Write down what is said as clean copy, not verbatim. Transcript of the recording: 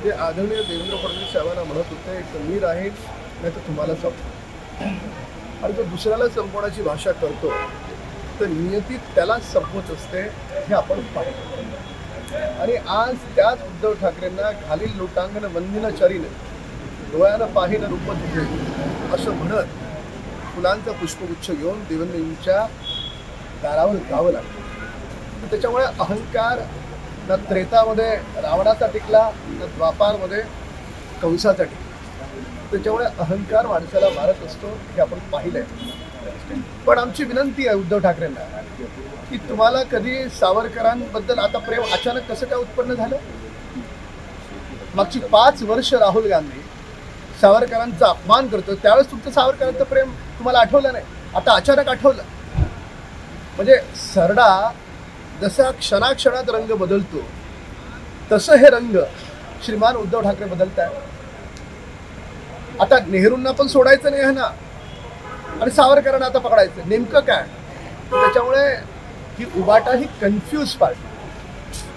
ते आदरणीय देवेंद्र फडणवीस साहेबांना म्हणत होते एक मी राहील नाही तर तुम्हाला संप आणि जो दुसऱ्याला संपवण्याची भाषा करतो तर नियती त्याला संपवत असते हे आपण पाहिलं। आणि आज त्याच उद्धव ठाकरेंना खालील लोटांगण वंदिन चरीन डोळ्यानं पाहिलं रूप तुझे असं म्हणत फुलांचा पुष्पगुच्छ घेऊन देवेंद्रजींच्या दारावर जावं लागतं। त्याच्यामुळे अहंकार ना त्रेतामध्ये रावणाचा टिकला ना द्वापारमध्ये कंसाचा टिकला। त्याच्यामुळे अहंकार माणसाला मारत असतो हे आपण पाहिलंय। पण आमची विनंती आहे उद्धव ठाकरेंना की तुम्हाला कधी सावरकरांबद्दल आता प्रेम अचानक कसं काय उत्पन्न झालं? मागची 5 वर्ष राहुल गांधी सावरकरांचा अपमान करतो त्यावेळेस तुमचं सावरकरांचं प्रेम तुम्हाला आठवलं नाही, आता अचानक आठवलं। म्हणजे सरडा जसा क्षणाक्षणात रंग बदलतो तसं हे रंग श्रीमान उद्धव ठाकरे बदलत आहे। आता नेहरूंना पण सोडायचं नाही आहे ना आणि सावरकरांना आता पकडायचं नेमकं काय? त्याच्यामुळे ही उबाटा ही कन्फ्यूज पार्टी